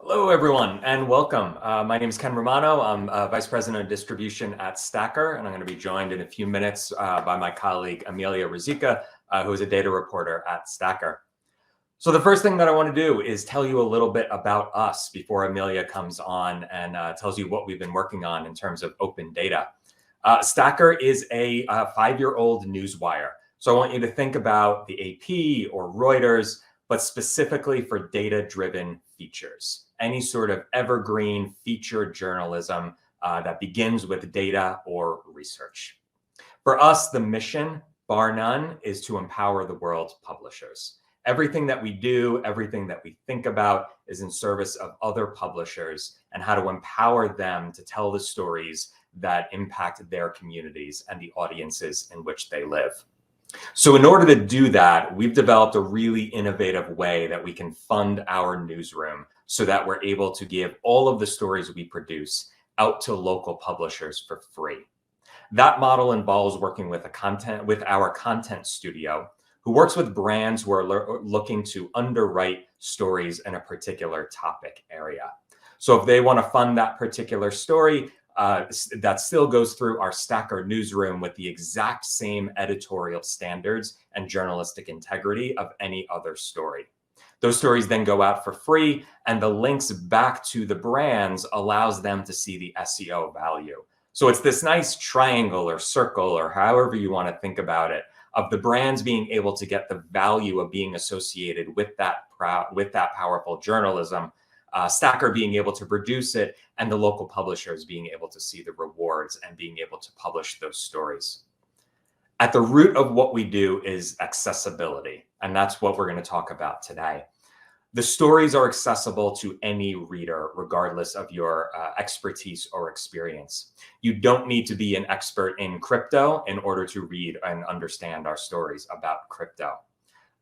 Hello, everyone, and welcome. My name is Ken Romano. I'm Vice President of Distribution at Stacker, and I'm going to be joined in a few minutes by my colleague, Amelia Ruzicka, who is a data reporter at Stacker. So the first thing that I want to do is tell you a little bit about us before Amelia comes on and tells you what we've been working on in terms of open data. Stacker is a 5-year-old newswire. So I want you to think about the AP or Reuters, but specifically for data-driven features. Any sort of evergreen featured journalism that begins with data or research. For us, the mission, bar none, is to empower the world's publishers. Everything that we do, everything that we think about is in service of other publishers and how to empower them to tell the stories that impact their communities and the audiences in which they live. So in order to do that, we've developed a really innovative way that we can fund our newsroom so that we're able to give all of the stories we produce out to local publishers for free. That model involves working with our content studio, who works with brands who are looking to underwrite stories in a particular topic area. So if they want to fund that particular story, that still goes through our Stacker newsroom with the exact same editorial standards and journalistic integrity of any other story. Those stories then go out for free, and the links back to the brands allows them to see the SEO value. So it's this nice triangle or circle, or however you want to think about it, of the brands being able to get the value of being associated with that powerful journalism, Stacker being able to produce it, and the local publishers being able to see the rewards and being able to publish those stories. At the root of what we do is accessibility, and that's what we're going to talk about today. The stories are accessible to any reader, regardless of your expertise or experience. You don't need to be an expert in crypto in order to read and understand our stories about crypto.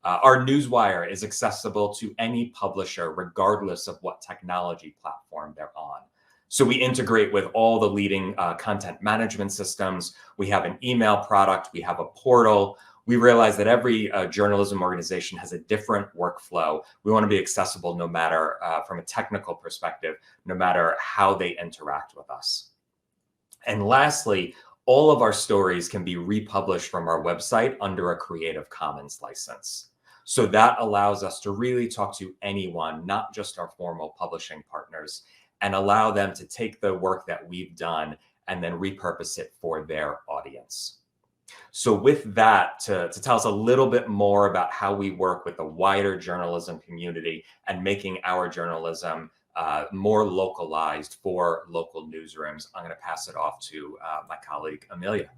Our newswire is accessible to any publisher, regardless of what technology platform they're on. So we integrate with all the leading content management systems. We have an email product. We have a portal. We realize that every journalism organization has a different workflow. We want to be accessible no matter, from a technical perspective, no matter how they interact with us. And lastly, all of our stories can be republished from our website under a Creative Commons license. So that allows us to really talk to anyone, not just our formal publishing partners, and allow them to take the work that we've done and then repurpose it for their audience. So with that, to tell us a little bit more about how we work with the wider journalism community and making our journalism more localized for local newsrooms, I'm going to pass it off to my colleague, Amelia.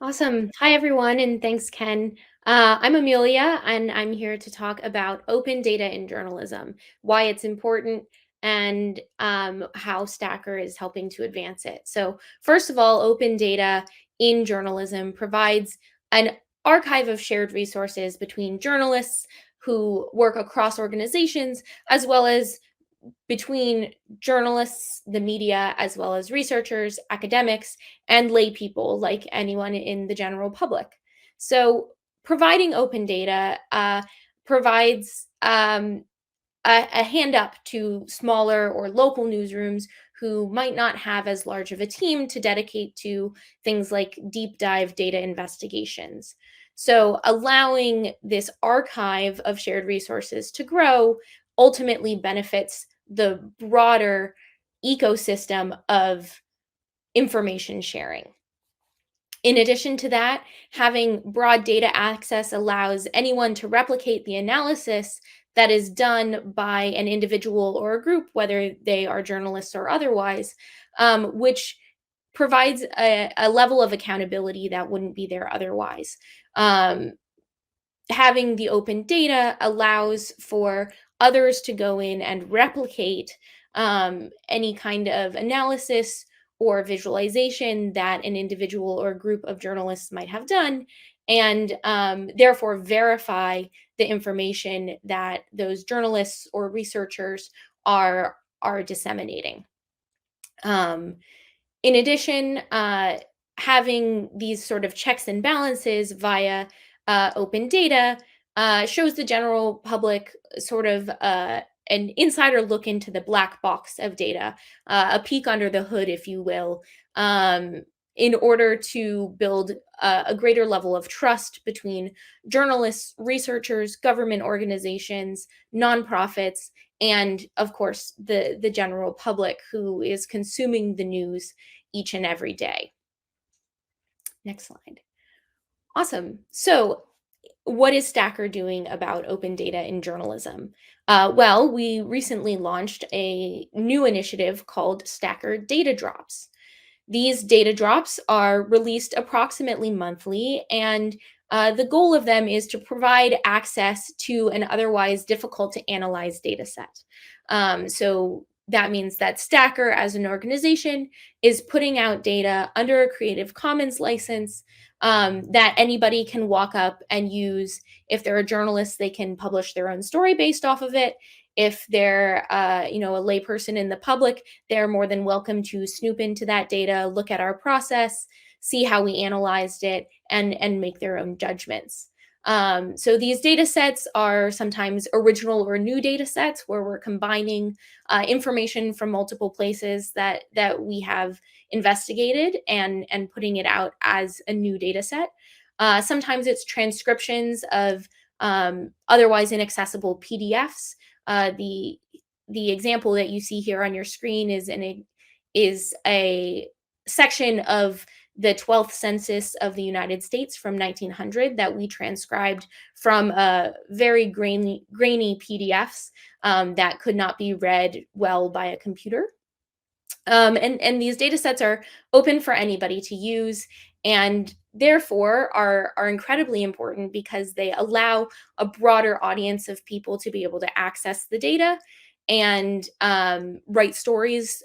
Awesome. Hi, everyone, and thanks, Ken. I'm Amelia, and I'm here to talk about open data in journalism, why it's important, and how Stacker is helping to advance it. So first of all, open data in journalism provides an archive of shared resources between journalists who work across organizations, as well as between journalists, the media, as well as researchers, academics, and lay people like anyone in the general public. So providing open data provides a hand up to smaller or local newsrooms who might not have as large of a team to dedicate to things like deep dive data investigations. So allowing this archive of shared resources to grow ultimately benefits the broader ecosystem of information sharing. In addition to that, having broad data access allows anyone to replicate the analysis that is done by an individual or a group, whether they are journalists or otherwise, which provides a level of accountability that wouldn't be there otherwise. Having the open data allows for others to go in and replicate any kind of analysis or visualization that an individual or group of journalists might have done, and therefore verify the information that those journalists or researchers are disseminating. In addition, having these sort of checks and balances via open data shows the general public sort of an insider look into the black box of data, a peek under the hood, if you will, in order to build a greater level of trust between journalists, researchers, government organizations, nonprofits, and of course the general public who is consuming the news each and every day. Next slide. Awesome. So, what is Stacker doing about open data in journalism? Well, we recently launched a new initiative called Stacker Data Drops. These data drops are released approximately monthly, and the goal of them is to provide access to an otherwise difficult to analyze data set. So that means that Stacker, as an organization, is putting out data under a Creative Commons license that anybody can walk up and use. If they're a journalist, they can publish their own story based off of it. If they're, a layperson in the public, they're more than welcome to snoop into that data, look at our process, see how we analyzed it, and make their own judgments. So these data sets are sometimes original or new data sets where we're combining information from multiple places that we have investigated and putting it out as a new data set. Sometimes it's transcriptions of otherwise inaccessible PDFs. The example that you see here on your screen is a section of the 12th census of the United States from 1900 that we transcribed from very grainy PDFs that could not be read well by a computer. And these data sets are open for anybody to use, and therefore are incredibly important because they allow a broader audience of people to be able to access the data and write stories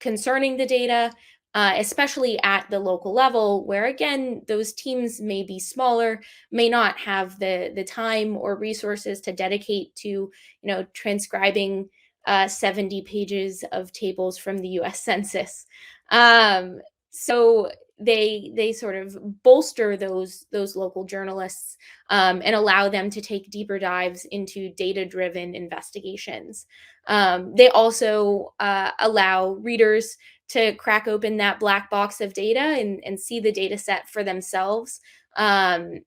concerning the data, especially at the local level, where again those teams may be smaller, may not have the time or resources to dedicate to transcribing 70 pages of tables from the U.S. Census. So they sort of bolster those local journalists and allow them to take deeper dives into data-driven investigations. They also allow readers to crack open that black box of data and see the data set for themselves. Whether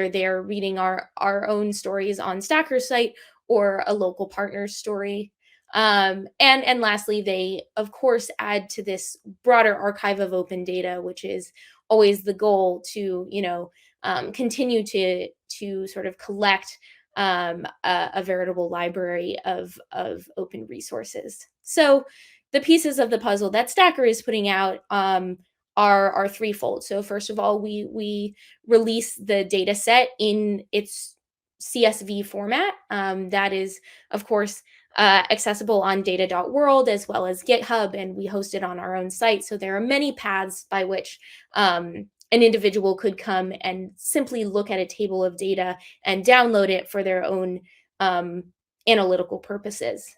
they're reading our own stories on Stacker's site or a local partner's story. And lastly, they of course add to this broader archive of open data, which is always the goal to continue to sort of collect a veritable library of open resources. So the pieces of the puzzle that Stacker is putting out are threefold. So first of all, we release the data set in its CSV format. That is, of course, accessible on data.world as well as GitHub, and we host it on our own site. So there are many paths by which an individual could come and simply look at a table of data and download it for their own analytical purposes.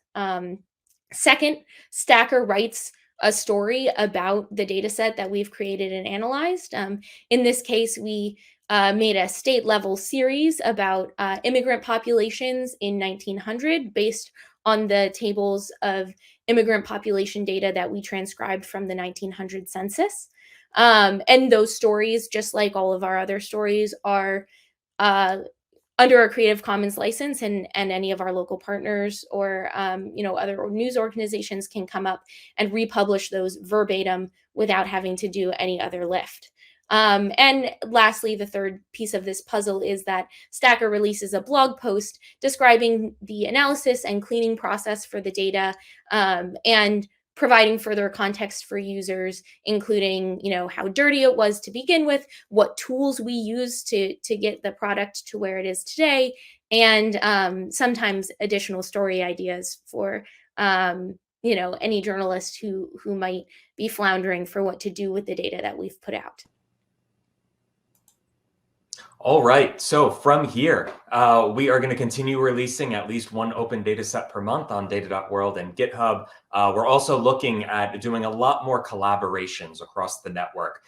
Second, Stacker writes a story about the data set that we've created and analyzed. In this case, we made a state level series about immigrant populations in 1900 based on the tables of immigrant population data that we transcribed from the 1900 census. And those stories, just like all of our other stories, are under a Creative Commons license, and any of our local partners or other news organizations can come up and republish those verbatim without having to do any other lift. And lastly, the third piece of this puzzle is that Stacker releases a blog post describing the analysis and cleaning process for the data, and providing further context for users, including how dirty it was to begin with, what tools we use to get the product to where it is today, and sometimes additional story ideas for any journalist who might be floundering for what to do with the data that we've put out. All right, so from here, we are going to continue releasing at least one open data set per month on data.world and GitHub. We're also looking at doing a lot more collaborations across the network,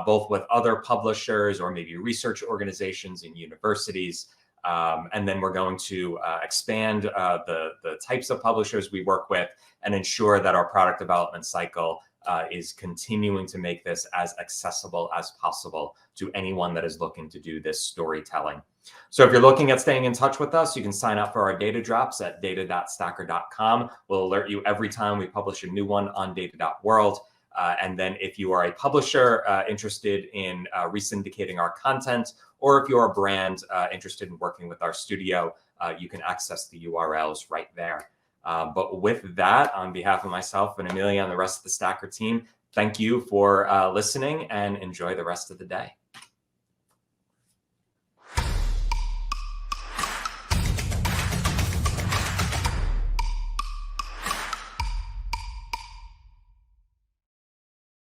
both with other publishers or maybe research organizations and universities. And then we're going to expand the types of publishers we work with and ensure that our product development cycle is continuing to make this as accessible as possible to anyone that is looking to do this storytelling. So if you're looking at staying in touch with us, you can sign up for our data drops at data.stacker.com. We'll alert you every time we publish a new one on data.world. And then if you are a publisher interested in resyndicating our content, or if you're a brand interested in working with our studio, you can access the URLs right there. But with that, on behalf of myself and Amelia and the rest of the Stacker team, thank you for listening and enjoy the rest of the day.